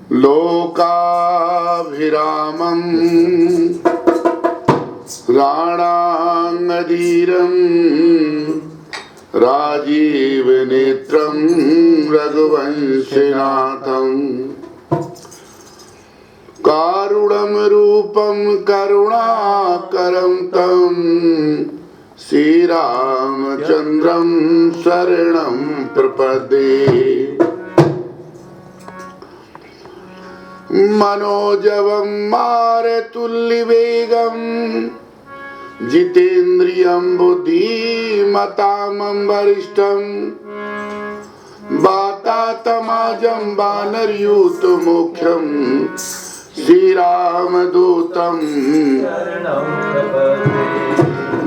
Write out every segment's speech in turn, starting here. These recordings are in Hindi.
लोकाभिरामं राणांगधीरं राजीवनेत्रं रघुवंशनाथं कारुणं रूपं करुणाकरं तं श्रीरामचन्द्रं शरणं प्रपद्ये। मनोजवं मारुततुल्यवेगं जितेन्द्रियं बुद्धिमतां वरिष्ठं वातात्मजं वानरयूथमुख्यं श्रीरामदूतं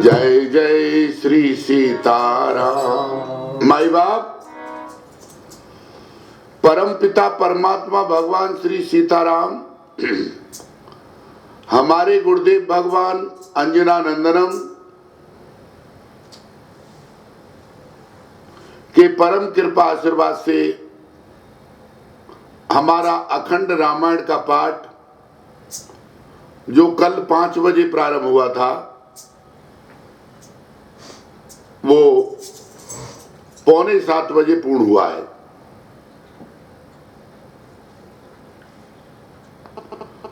जय जय श्री सीताराम। माई बाप परम पिता परमात्मा भगवान श्री सीताराम, हमारे गुरुदेव भगवान अंजनानंदनम के परम कृपा आशीर्वाद से हमारा अखंड रामायण का पाठ जो कल 5 बजे प्रारंभ हुआ था वो 6:45 बजे पूर्ण हुआ है।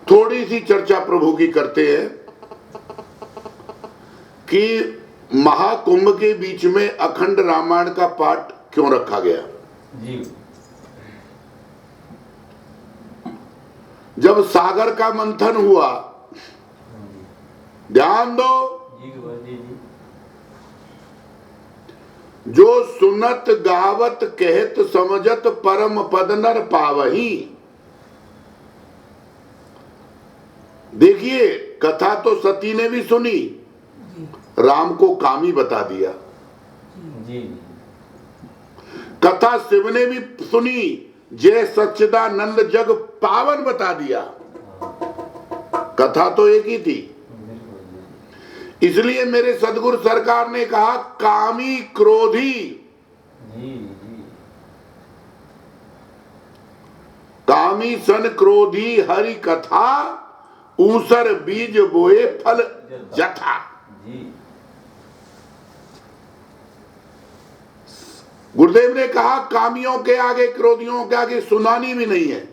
थोड़ी सी चर्चा प्रभु की करते हैं कि महाकुंभ के बीच में अखंड रामायण का पाठ क्यों रखा गया जी। जब सागर का मंथन हुआ, ध्यान दो, जो सुनत गावत कहत समझत परम पद नर पावही। देखिए, कथा तो सती ने भी सुनी, राम को कामी बता दिया जी। कथा शिव ने भी सुनी, जय सच्चिदानंद जग पावन बता दिया। कथा तो एक ही थी। इसलिए मेरे सदगुरु सरकार ने कहा कामी क्रोधी कामी सन क्रोधी हरि कथा ऊसर बीज बोए फल जथा। गुरुदेव ने कहा कामियों के आगे क्रोधियों के आगे सुनानी भी नहीं है।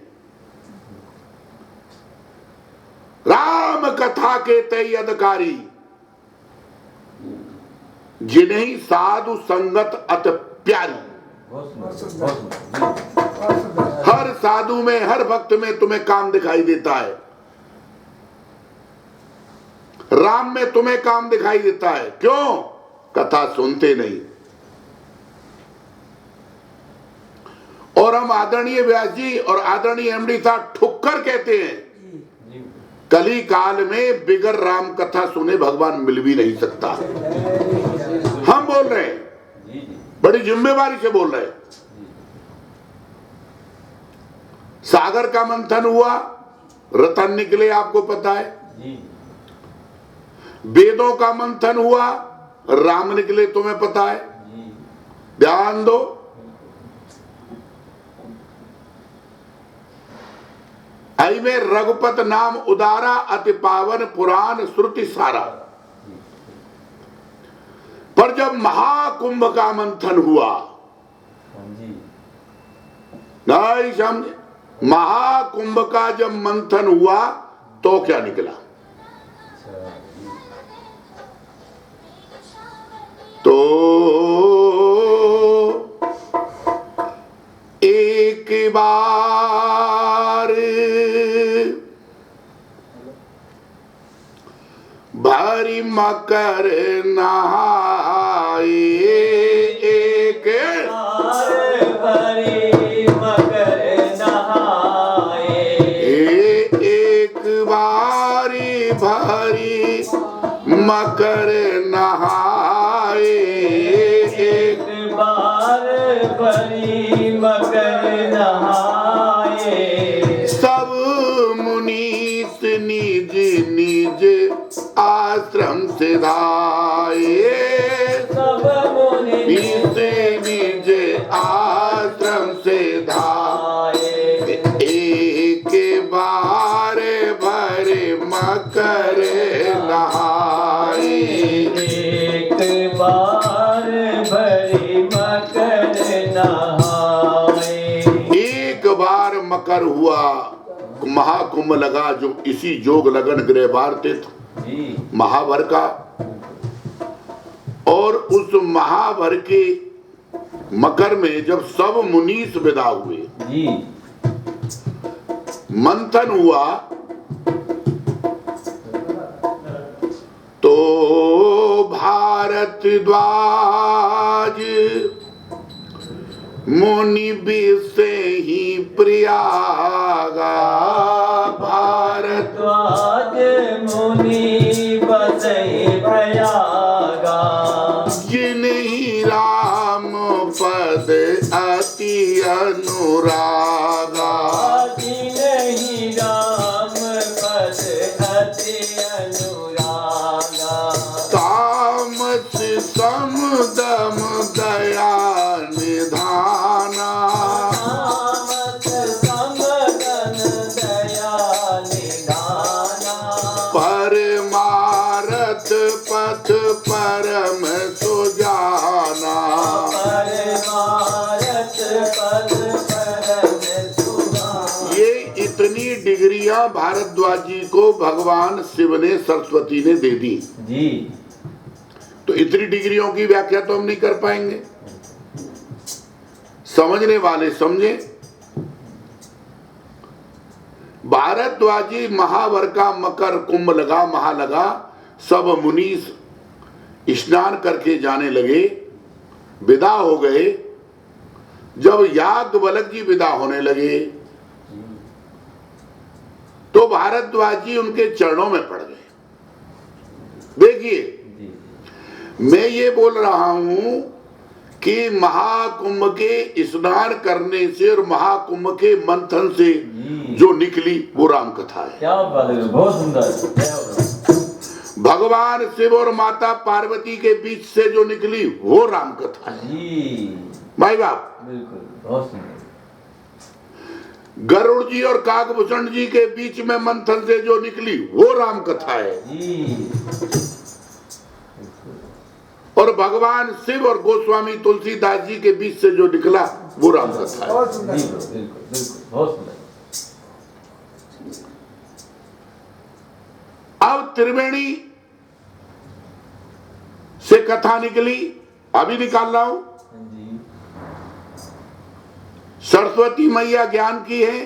राम कथा के तय अधिकारी जिन्हें साधु संगत अत प्यारी। हर साधु में हर भक्त में तुम्हें काम दिखाई देता है, राम में तुम्हें काम दिखाई देता है। क्यों? कथा सुनते नहीं। और हम आदरणीय व्यास जी और आदरणीय एमडी साहब ठुक्कर कहते हैं, कली काल में बिगर राम कथा सुने भगवान मिल भी नहीं सकता। हम बोल रहे हैं, बड़ी जिम्मेवारी से बोल रहे हैं। सागर का मंथन हुआ, रतन निकले, आपको पता है। वेदों का मंथन हुआ, राम निकले, तुम्हें पता है। ध्यान दो, आई में रघुपत नाम उदारा अति पावन पुराण श्रुति सारा। पर जब महाकुंभ का मंथन हुआ, नहीं समझे, महाकुंभ का जब मंथन हुआ तो क्या निकला? तो एक बार भारी मकर नहाए, एक भारी मकर नहाए, एक बारी भारी मकर नहाए, एक बार भारी मकर नहाए। सब मुनीस निज निज आश्रम से धाये, सब मुनीस निज आश्रम से धाये, एक मकर नहाए। एक बार भरी मकर नहाए। एक बार मकर हुआ, महाकुंभ लगा, जो इसी जोग लगन गृह भारतीत महाभर का। और उस महाभर के मकर में जब सब मुनीस विदा हुए, मंथन हुआ, तो भारद्वाज मुनि से ही प्रयागा। भारद्वाज मुनि बसे प्रयागा। जिन्हीं राम पद अति अनुरागा। जिन्हीं राम पद अति अनुरागा। तामस सम दम दया निधाना। तामस सम दम दया निधाना। परमारथ पथ परम सुजाना। परमारथ पथ परम सुजाना। ये इतनी डिग्रियां भारद्वाज जी को भगवान शिव ने, सरस्वती ने दे दी जी। तो इतनी डिग्रियों की व्याख्या तो हम नहीं कर पाएंगे। समझने वाले समझे। भारद्वाजी महावर का मकर कुंभ लगा, महा लगा, सब मुनीस स्नान करके जाने लगे, विदा हो गए। जब याज्ञवल्क्य जी विदा होने लगे तो भारद्वाजी उनके चरणों में पड़ गए। देखिए, मैं ये बोल रहा हूं कि महाकुंभ के स्नान करने से और महाकुंभ के मंथन से जो निकली वो राम कथा है। क्या बात है, बहुत सुंदर। भगवान शिव और माता पार्वती के बीच से जो निकली वो राम कथा है जी। भाई बाप। बिल्कुल, बहुत सुंदर। गरुड़ जी और काकभूषण जी के बीच में मंथन से जो निकली वो राम कथा है जी। और भगवान शिव और गोस्वामी तुलसीदास जी के बीच से जो निकला वो राम कथा है। अब त्रिवेणी से कथा निकली, अभी निकाल रहा हूं। सरस्वती मैया ज्ञान की है,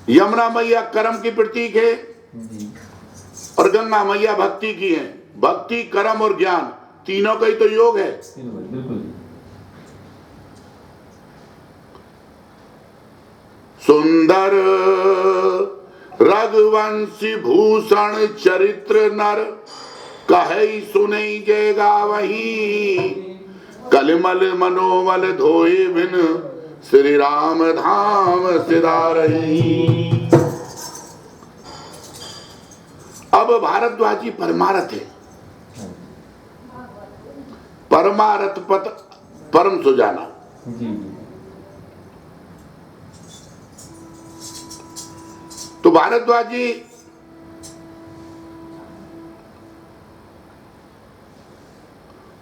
यमुना मैया कर्म की प्रतीक है और गंगा मैया भक्ति की है। भक्ति, कर्म और ज्ञान तीनों का ही तो योग है। सुंदर रघुवंशी भूषण चरित्र नर, कहे सुने जयगा वही, कलिमल मनोमल धोए बिन, श्री राम धाम सिधारही। अब भारद्वाजी परमारथ है, परमारथ पथ परम सुजाना। तो भारद्वाजी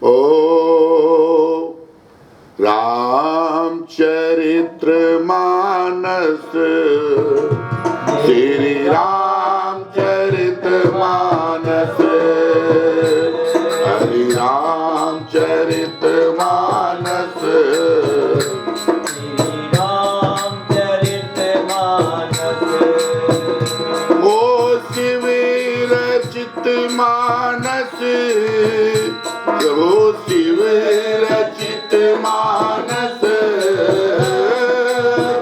ओ रामचरित्र मानस, श्री रामचरित मानस, हरि रामचरित मानस, श्री रामचरित मानस, ओ शिव रचित मानस, ओ शिव रचित मानस,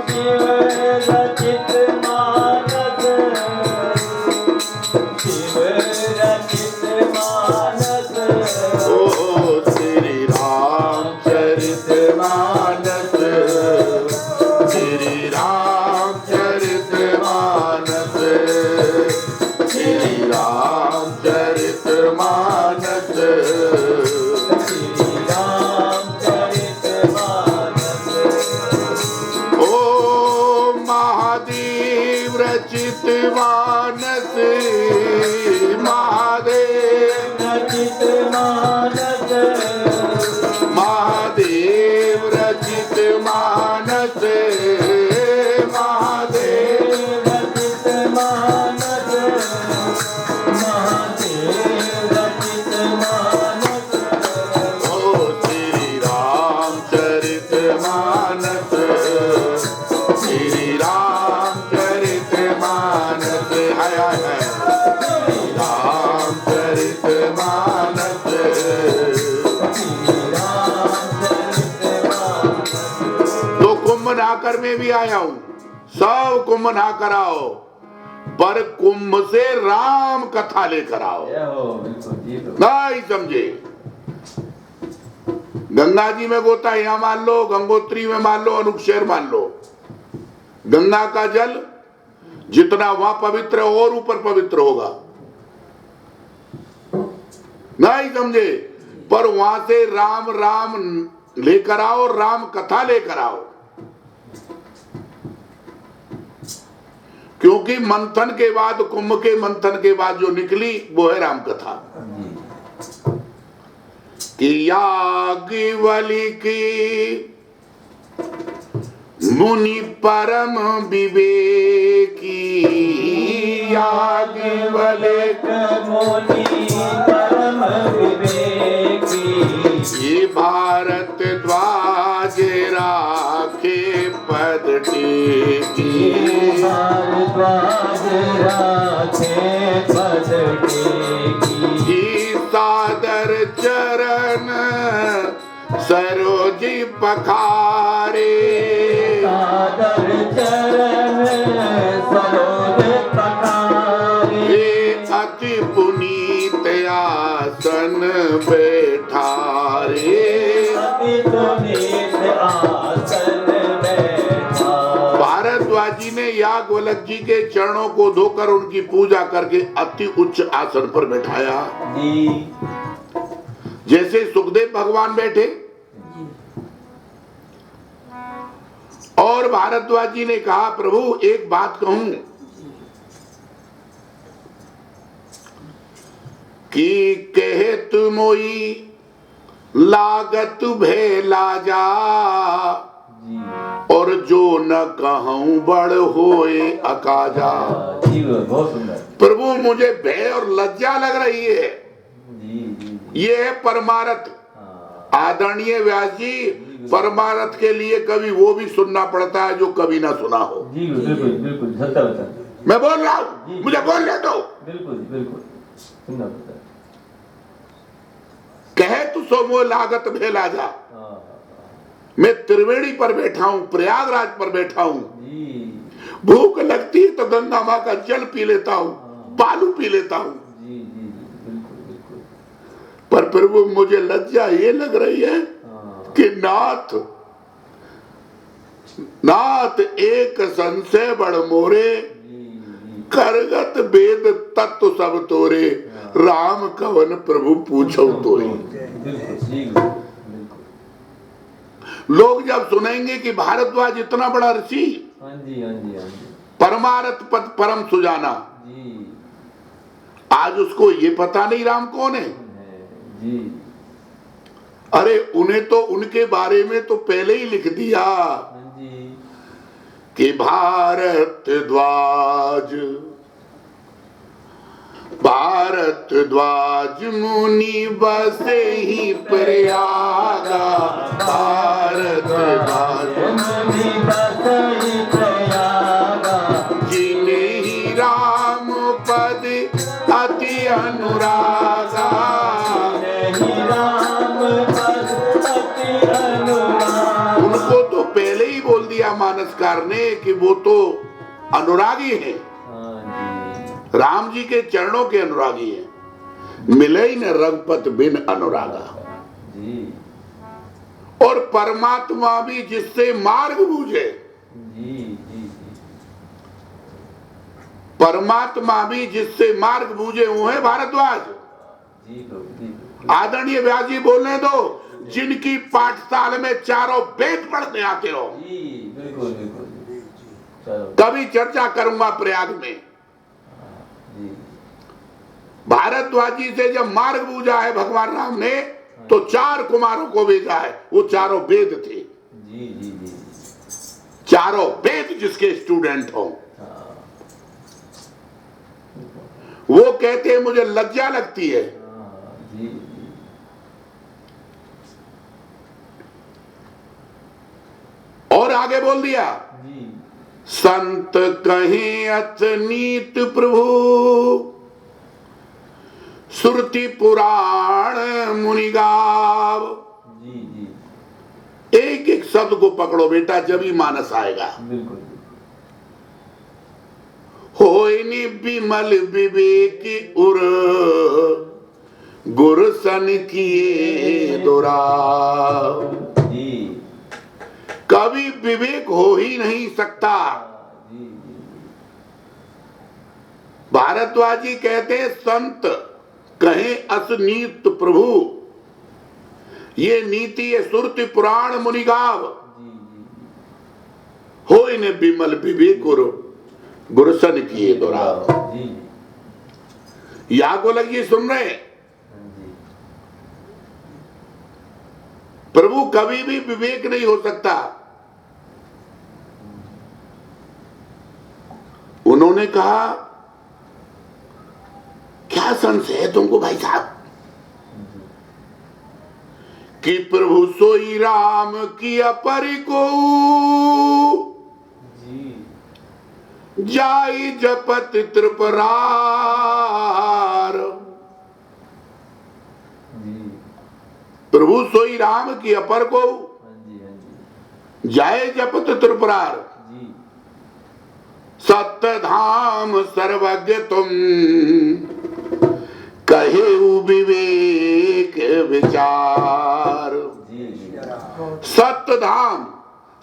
शिव रचित मानस, शिव रचित मानस, ओ श्री रामचरित मानस, श्री रामचरित मानस, श्री रामचरित मानस, श्री रामचरित मानस। ओ महादेव रचित मानस महादेव रचित मानस महादेव रचित मानस महादेव रचित मानस महादेव रचित मानस ओ श्री रामचरित मानस श्री रामचरित मानस हाय हाय हाय रामचरित मानस तो कुंभ नाकर में भी आया हूं, सब कुंभ ना कराओ पर कुंभ से राम कथा लेकर आओ। जय हो बिल्कुल जी प्रभु। नहीं समझे, गंगा जी में गोता यहाँ मान लो, गंगोत्री में मान लो, अनुक्षेर मान लो। गंगा का जल जितना वहां पवित्र है और ऊपर पवित्र होगा, नहीं समझे, पर वहां से राम राम लेकर आओ, राम कथा लेकर आओ, क्योंकि मंथन के बाद, कुंभ के मंथन के बाद जो निकली वो है राम कथा। कि याज्ञवल्क्य मुनि परम विवेकी, याज्ञवल्क्य मुनि परम विवेकी ये भारत ध्वज राखे पद टेकी, भारद्वाज राखे पद टेकी ये सादर चरण सरोजी पखारे, सादर चरण सरोज पखारे हे अति पुनीत आसन बैठारे। अति पुनीत आसन बैठा। भारद्वाजी ने याज्ञवल्क्य जी के चरणों को धोकर उनकी पूजा करके अति उच्च आसन पर बैठाया, जी जैसे सुखदेव भगवान बैठे। और भारद्वाज जी ने कहा, प्रभु एक बात कहूं कि कहे तुमोई लागत भेला जा, जी और जो न कहूं बड़ होए अकाजा। जी बहुत सुंदर। प्रभु मुझे भय और लज्जा लग रही है। जी जी ये है परमार्थ। हाँ आदरणीय व्यास जी, परमार्थ के लिए कभी वो भी सुनना पड़ता है जो कभी ना सुना हो। जी बिल्कुल बिल्कुल सत्य बता। मैं बोल रहा हूँ, मुझे बोलने दो। बिल्कुल बिल्कुल सुनना पड़ता है। कहे तो सोमो लागत भेला जा। हाँ मैं त्रिवेणी पर बैठा हूँ, प्रयागराज पर बैठा हूँ, जी भूख लगती है तो गंगा माँ का जल पी लेता हूँ, बालू पी लेता हूँ, जी जी बिल्कुल बिल्कुल। पर प्रभु मुझे लज्जा ये लग रही है हाँ कि नाथ नाथ एक संशय बड़ मोरे, जी जी करगत वेद तत्व सब तोरे, राम कवन प्रभु पूछो तोरे। बिल्कुल जी बिल्कुल। लोग जब सुनेंगे कि भारद्वाज इतना बड़ा ऋषि, हाँ जी हाँ जी हाँ जी परमार्थ पद परम सुजाना, जी आज उसको ये पता नहीं राम कौन है। जी अरे उन्हें तो उनके बारे में तो पहले ही लिख दिया हाँ जी कि भारद्वाज भारद्वाज मुनि बसे ही प्रयागा, भारद्वाज मुनि बसहि प्रयागा, जिन्हें ही राम पद अति अनुरागा। नहीं राम पद अति अनुरागा। उनको तो पहले ही बोल दिया मानसकार ने कि वो तो अनुरागी हैं, हाँ जी राम जी के चरणों के अनुरागी हैं। मिले ही न रघुपत बिन अनुरागा। जी और परमात्मा भी जिससे मार्ग बूझे, जी जी परमात्मा भी जिससे मार्ग बूझे वो है भारद्वाज। जी जी आदरणीय व्यास जी बोलने दो, जिनकी पाठशाला में चारों वेद पढ़ने आते हो, जी बिल्कुल बिल्कुल। चलो कभी चर्चा करूंगा प्रयाग में। जी भारद्वाजी से जब मार्ग पूजा है भगवान राम ने तो 4 कुमारों को भेजा है। वो चारों वेद थे, जी जी जी चारों वेद जिसके स्टूडेंट हों। हाँ वो कहते हैं मुझे लज्जा लगती है। हाँ जी जी और आगे बोल दिया जी संत कहें अथ नीत प्रभु श्रुति पुराण मुनि गाव। जी जी एक एक शब्द को पकड़ो बेटा, जब ही मानस आएगा। बिल्कुल होइनी विमल विवेक उर गुर सन किए दुराव। जी कभी विवेक हो ही नहीं सकता। जी जी भारद्वाजी कहते हैं संत कहें असनीत प्रभु, ये नीति है सुरति पुराण मुनिगाव। जी जी हो इन्हें विमल विवेक गुरुसन किए दोराव। जी या गोलक जी सुन रहे हैं? जी प्रभु कभी भी विवेक नहीं हो सकता। उन्होंने कहा क्या संशय है तुमको भाई साहब कि प्रभु सोई राम की अपरि को जी जाई जपत त्रिपुरार। जी प्रभु सोई राम की अपर को हाँ जी जाए जपत त्रिपुरार। जी सत्य धाम सर्वज्ञ तुम कहे विवेक विचार। जी जी सत्य धाम,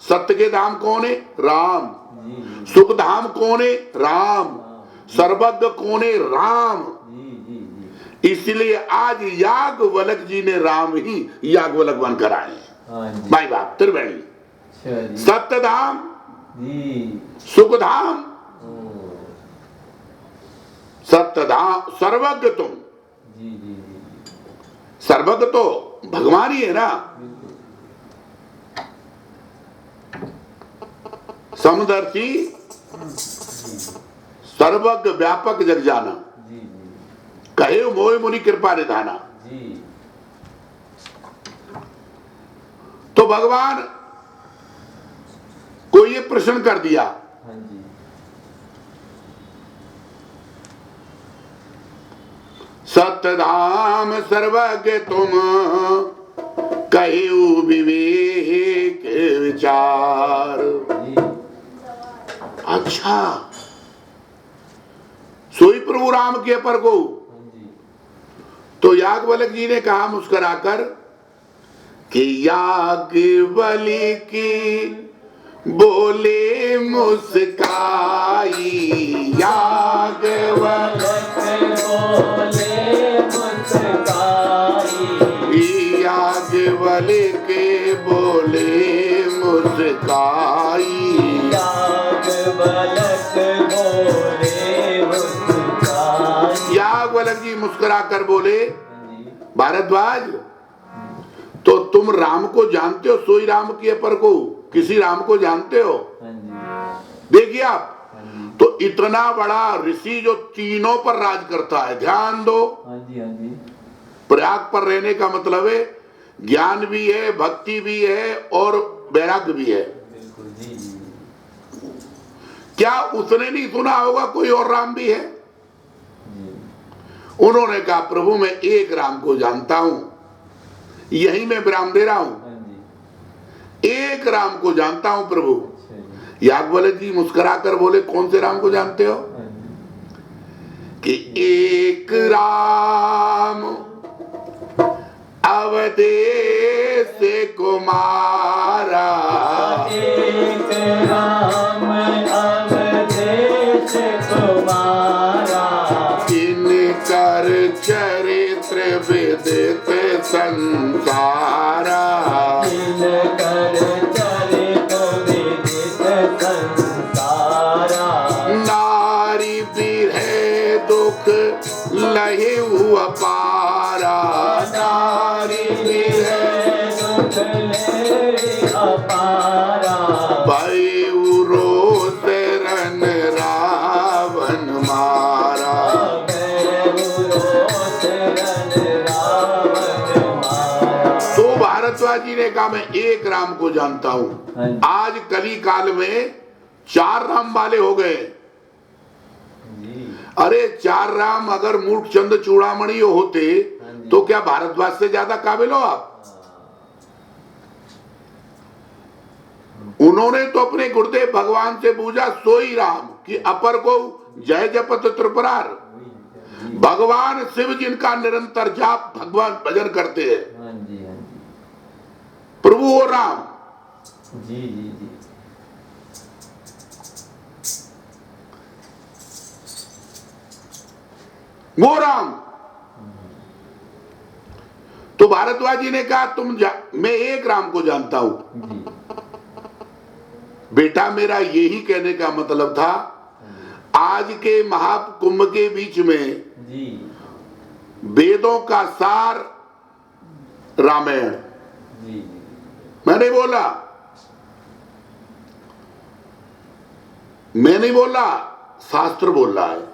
सत्य के धाम कौन है? राम। जी सुख धाम कौन है? राम। सर्वज्ञ कौन है? राम। जी जी इसलिए आज याज्ञवल्क्य जी ने राम ही याज्ञवल्क्य बनकर आए हैं। हाँ जी भाई बाप त्रिवेणी। अच्छा जी सत्य धाम, जी सुख धाम, ओ सत्य धाम, सर्वज्ञ तुम। जी जी जी सर्वज्ञ तो भगवान ही है ना। बिल्कुल समदर्शी, सर्वज्ञ, व्यापक, जग जाना। जी जी कहे मोह मुनि कृपा निधाना। जी तो भगवान को ये प्रश्न कर दिया, हाँ जी सत्यधाम सर्वज्ञ तुम कहु विवेक विचार। जी अच्छा, सोई प्रभु राम के पर को। हाँ जी तो याज्ञवल्क्य जी ने कहा मुस्कुराकर कि याज्ञवल्क्य बोले मुस्काई। याज्ञवल्क्य याज्ञवल्क्य बोले मुस्काई। याज्ञवल्क्य जी मुस्कुराकर बोले भारद्वाज तो तुम राम को जानते हो? सोई राम की अपर को, किसी राम को जानते हो? हाँ जी देखिए आप, तो इतना बड़ा ऋषि जो तीनों पर राज करता है, ध्यान दो। हाँ जी हाँ जी प्रयाग पर रहने का मतलब है ज्ञान भी है, भक्ति भी है और वैराग्य भी है। बिल्कुल जी जी क्या उसने नहीं सुना होगा कोई और राम भी है? जी उन्होंने कहा प्रभु मैं एक राम को जानता हूं, यही मैं विराम दे रहा हूं। हाँ जी एक राम को जानता हूं प्रभु। अच्छा जी याज्ञवल्क्य जी मुस्कुराकर बोले कौन से राम को जानते हो? हाँ जी कि एक राम अवधेश कुमारा। एक राम अवधेश कुमारा। इनकर चरित्र विदित संसारा। इनकर चरित विदित संसारा। कहे अपारा नारी दुख ले अपारा भयउ रोष रन रावण मारा। तो भारद्वाजी ने कहा मैं एक राम को जानता हूं। आज कली काल में 4 राम वाले हो गए। अरे 4 राम अगर मूर्खचंद चूड़ामणि होते तो क्या भारद्वाज से ज्यादा काबिल हो आप? उन्होंने तो अपने गुरुदेव भगवान से पूछा सोई राम कि अपर को जय जपत त्रिपुरार। भगवान शिव जिनका निरंतर जाप भगवान भजन करते हैं, प्रभु वो राम। जी जी जी वो राम। तो भारद्वाजी ने कहा मैं एक राम को जानता हूं। बेटा मेरा यही कहने का मतलब था, आज के महाकुंभ के बीच में जी वेदों का सार रामायण। जी मैंने बोला, मैं नहीं बोला, शास्त्र बोल रहा है।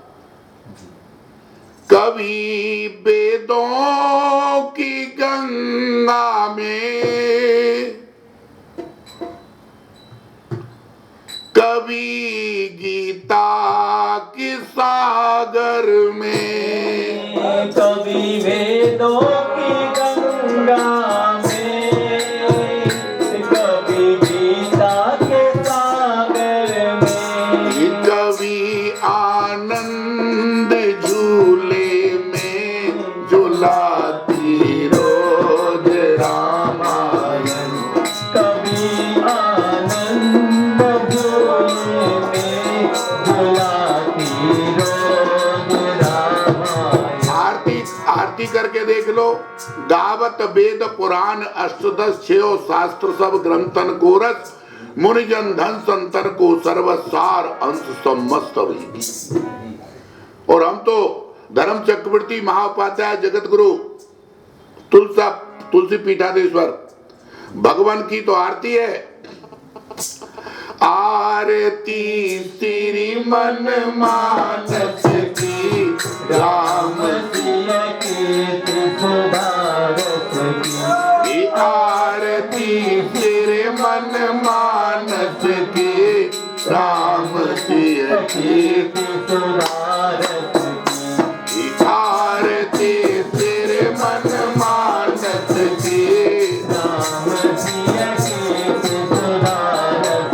कभी वेदों की गंगा में, कभी गीता के सागर में, कभी वेदों की गंगा में, कभी गीता के सागर में, कभी आनंद झूले में झुलाती रोज रामायण। कभी आनंद झूले में झुलाती रोज रामायण। आरती करके देख लो। गावत वेद पुराण अष्टदश 6 शास्त्र सब ग्रंथन को रस, मुनिजन धन संतर को सर्वसार अंश समस्त विधि। और हम तो धर्म चक्रवर्ती महाउपाध्याय जगत गुरु तुलसी पीठाधीश्वर भगवान की तो आरती है। आरती श्री मन मानस की राम सिया कीर्ति सुधारस की। आरती तेरे मन मानस के राम सिया कीर्ति सुधारस की। आरती तेरे मन मानस के राम सिया कीर्ति सुधारस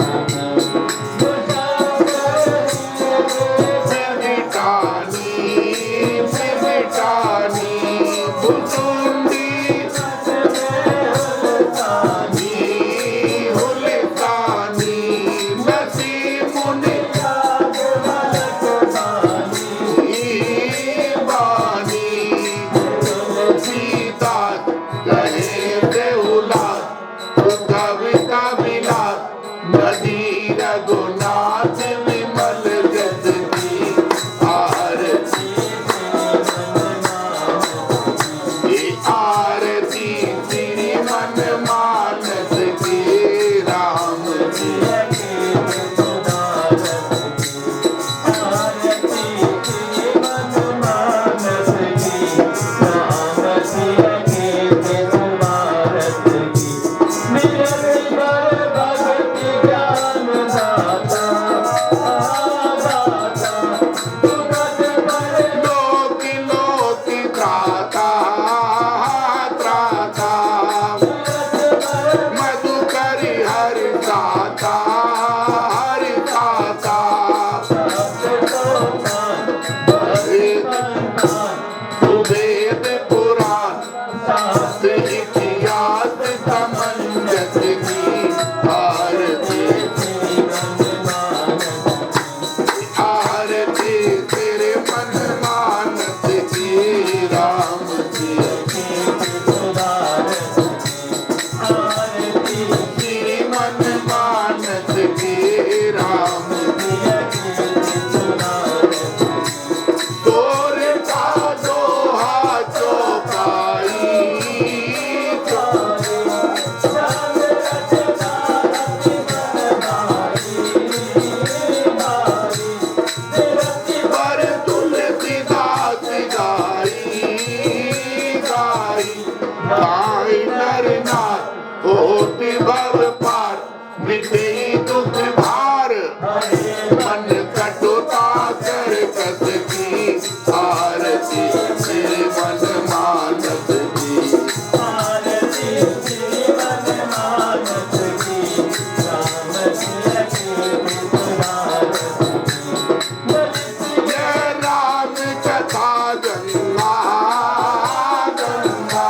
मन कटुता कर कस की आरती मेरे मन मानस की आरती तेरे मन मानस की राम की ये राम कथा गंगा गंगा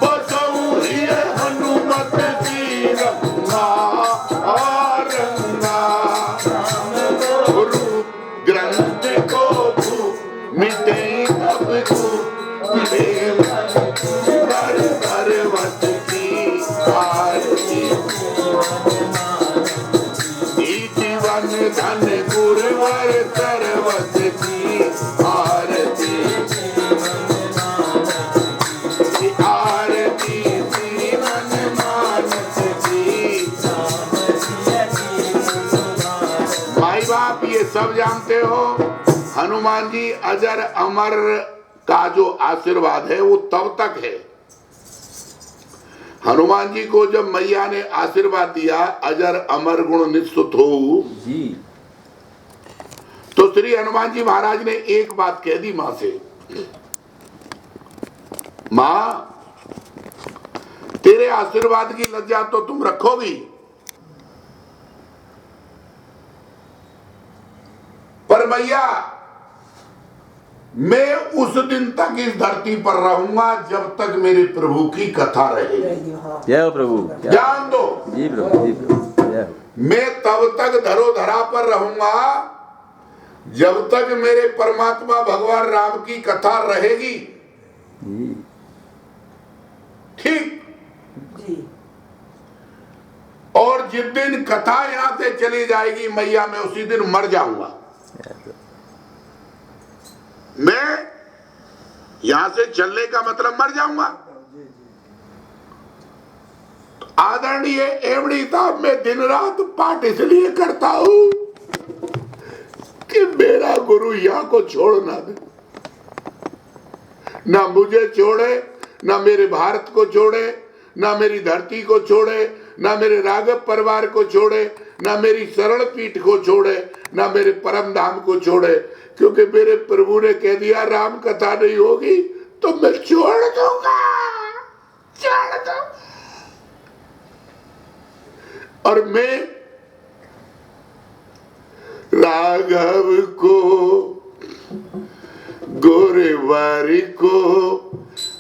बसऊ हिय हनुमत की रंगा रंगा रूप ग्रंथ को मिटे तब को प्रेम कर पर्वत की आरती जीवन धन गुरुवर सर्वत की आरती आरती जीवन मानस की। भाई बाप ये सब जानते हो, हनुमान जी अजर अमर का जो आशीर्वाद है वो तब तक है। हनुमान जी को जब मैया ने आशीर्वाद दिया अजर अमर गुण निश्चित हो जी, तो श्री हनुमान जी महाराज ने एक बात कह दी मां से, मां तेरे आशीर्वाद की लज्जा तो तुम रखोगी, पर मैया मैं उस दिन तक इस धरती पर रहूंगा जब तक मेरे प्रभु की कथा रहेगी। जय हो प्रभु। ध्यान दो, जी प्रभु, जी प्रभु, जय हो। मैं तब तक धरोधरा पर रहूंगा जब तक मेरे परमात्मा भगवान राम की कथा रहेगी। जी ठीक। और जिस दिन कथा यहां से चली जाएगी मैया, मैं उसी दिन मर जाऊंगा। मैं यहां से चलने का मतलब मर जाऊंगा। तो आदरणीय एमडी साहब, मैं दिन रात पाठ इसलिए करता हूं कि मेरा गुरु यहाँ को छोड़ ना दे, ना मुझे छोड़े, ना मेरे भारत को छोड़े, ना मेरी धरती को छोड़े, ना मेरे राघव परिवार को छोड़े, ना मेरी शरण पीठ को छोड़े, ना मेरे परम धाम को छोड़े। क्योंकि मेरे प्रभु ने कह दिया राम कथा नहीं होगी तो मैं छोड़ दूंगा, छोड़ दूंगा। और मैं राघव को गोरवारी को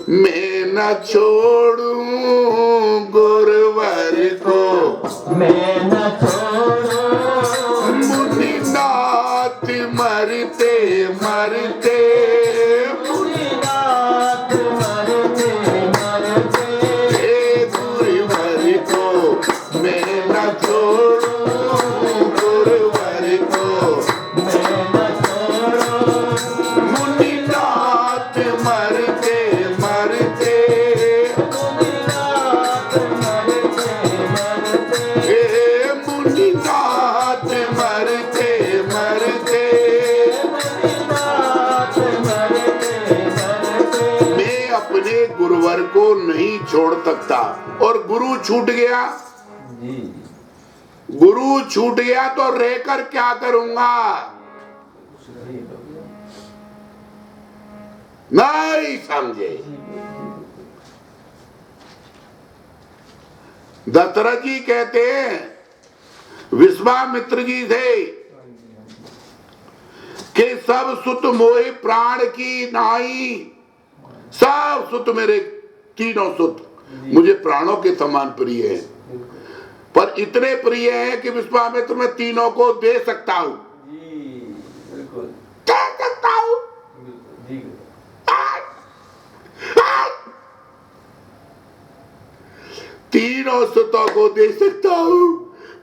मैं न छोड़ूं, गोरवारी को मैं न छोड़ूं, मुनिनाथ मरते मरते, मुनिनाथ मरते मरते, हे गुरुवर को मैं न छोड़ूं, गुरुवर को मैं न छोड़ूं, मुनिनाथ मरते मरते, मुनिनाथ मरते मरते, हे मुनिनाथ मरते मरते, मुनिनाथ मरते मरते। मैं अपने गुरुवर को नहीं छोड़ सकता। और गुरु छूट गया, जी गुरु छूट गया तो रहकर क्या करूंगा? नहीं समझे। दशरथ जी कहते हैं विश्वामित्र जी से कि सब सुत मोहे प्राण की नाई, सब सुत मेरे तीनों सुत मुझे प्राणों के समान प्रिय है, पर इतने प्रिय है कि विश्वामित्र मैं तीनों को दे सकता हूं, जी बिल्कुल, दे सकता हूं। जी तीनों सुतों को दे सकता हूं,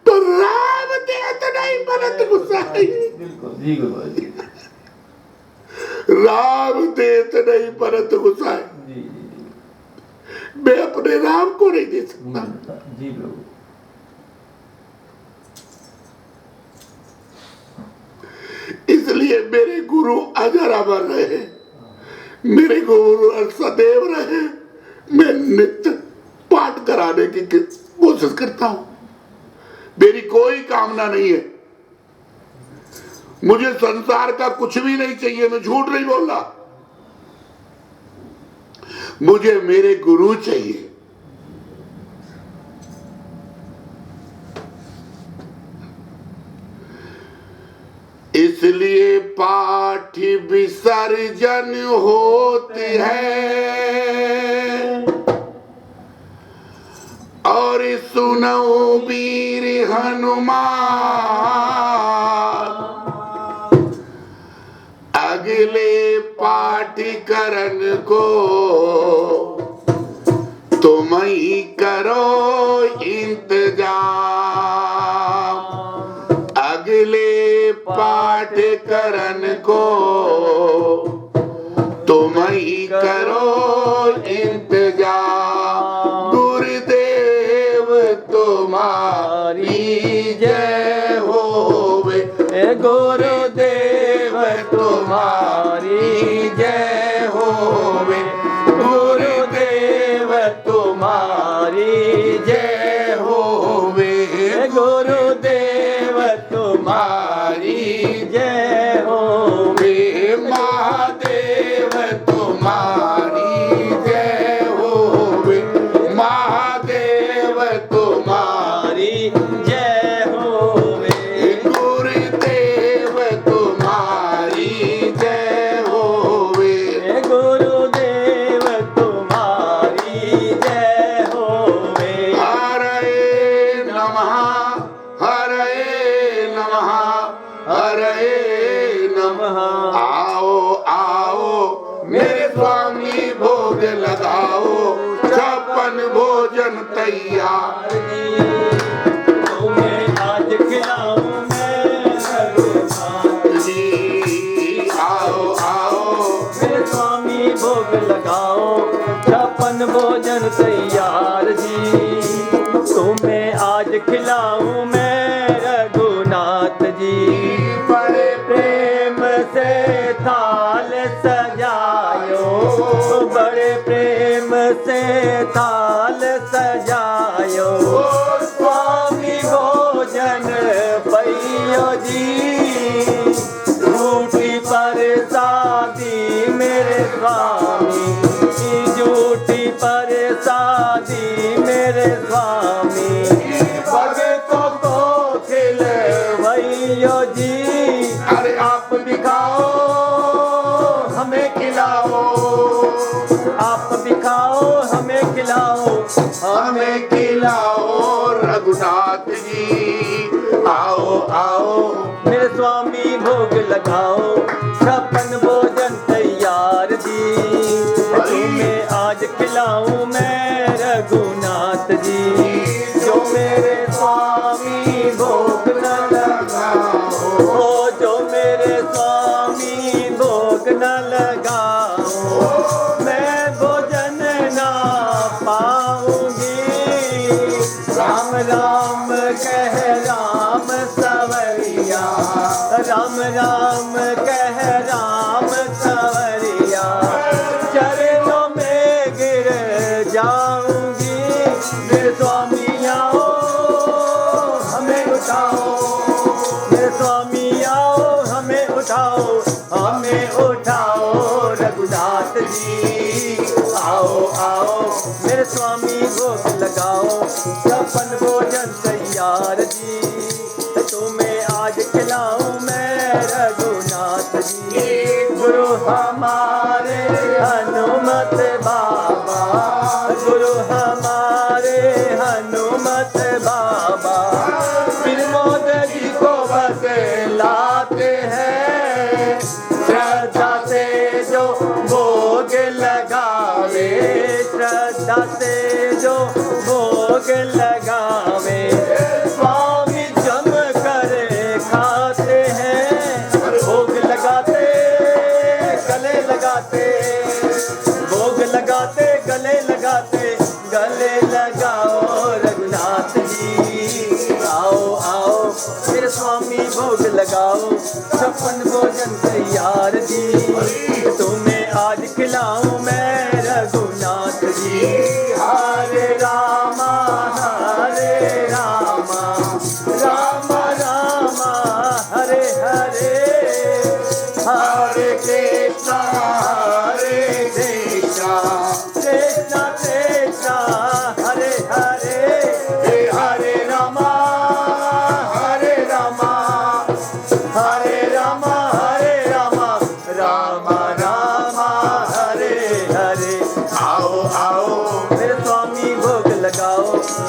पर राम देत नहीं परत गुसाई, बिल्कुल, जी गुरुदेव जी, राम देत नहीं परत गुसाई। जी मैं अपने राम को नहीं दे सकता। जी प्रभु, इसलिए मेरे गुरु अजर अमर रहे, मेरे गुरु सदैव रहे। मैं नित्य पाठ कराने की कोशिश करता हूं। मेरी कोई कामना नहीं है, मुझे संसार का कुछ भी नहीं चाहिए, मैं झूठ नहीं बोल रहा। मुझे मेरे गुरु चाहिए। इसलिए पाठ विसर्जन होती है और सुनो वीर हनुमान, अगले पाठीकरण को तुम ही करो इंतजाम, अगले पाठ्यक्रम को तुम ही करो इंतजाम। गुरुदेव तुम्हारी जय होवे, गुरुदेव तुम्हारी जय होवे, गुरुदेव तुम्हारी जय होवे, गुरुदेव तुम्हारी जय होवे, महादेव तुम्हारी जय होवे, महादेव तुम्हारी जय होवे, गुरुदेव तुम्हारी जय होवे, गुरुदेव तुम्हारी जय होवे। हरे नमः, हरे नमः, हरे नमः। आओ आओ मेरे स्वामी भोग लगाओ, 56 भोजन तैयार तुम्हें आज खिलाऊं मैं जी। आओ आओ मेरे स्वामी भोग लगाओ, 56 भोजन तैयार जी, तुम्हें आज खिलाऊं मैं रघुनाथ जी। बड़े प्रेम से थाल सजायो, बड़े प्रेम से थाल सजायो, स्वामी भोजन पैयो जी, झूठी परसादी मेरे स्वामी, झूठी परसादी मेरे स्वामी, भगतों को खिलवैयो जी। अरे आप दिखाओ हमें खिलाओ, आप दिखाओ हमें खिलाओ, हमें खिलाओ रघुनाथ जी। आओ आओ मेरे स्वामी भोग लगाओ, 56 भोजन तैयार जी, तुम्हें आज खिलाऊं मैं रघुनाथ जी। जो मेरे स्वामी भोग न लगाओ, जो मेरे स्वामी भोग न लगाओ, मैं भोजन ना पाऊंगी। राम राम कह राम सवरिया, राम राम कह राम सवरिया, चरणों में गिर जाऊंगी। मेरे स्वामी आओ हमें उठाओ, मेरे स्वामी आओ हमें उठाओ, हमें उठाओ रघुनाथ जी। आओ आओ मेरे स्वामी भोग लगाओ, 56 भोजन तैयार जी, तुम्हें आज खिलाऊं मैं रघुनाथ जी। गुरु हमारे हनुमत बाबा, गुरु हमारे हनुमत बाबा, विनोद जी को बस लाते हैं, श्रद्धा से जो भोग लगावे, श्रद्धा से जो भोग लगावे, स्वामी जम कर खाते हैं, भोग लगाते गले लगाते, भोग लगाते गले लगाते, गले लगाओ रघुनाथ जी। आओ आओ मेरे स्वामी भोग लगाओ, 56 भोजन तैयार जी, तुम्हें आज खिलाऊं मैं रघुनाथ जी। हरे राम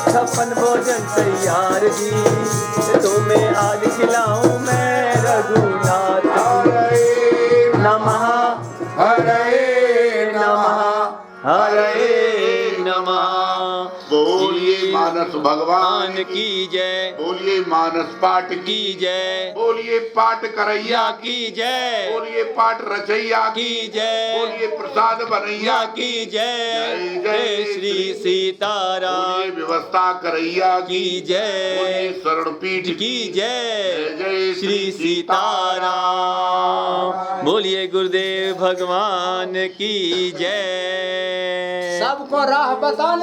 छप्पन भोजन तैयार जी, तुम्हें आज खिलाऊं मैं रघुनाथ हरे नमः, हरे नमः, हरे नमः। बोलिए मानस भगवान की जय, बोलिए मानस पाठ की जय, बोलिए पाठ करैया की जय, बोलिए पाठ रचैया की जय, बोलिए प्रसाद बनैया की जय, जय जय श्री सीताराम बोलिए व्यवस्था करैया की जय, बोलिए शरण पीठ की जय, जय श्री सीताराम। बोलिए गुरुदेव भगवान की जय। सबको राह बताने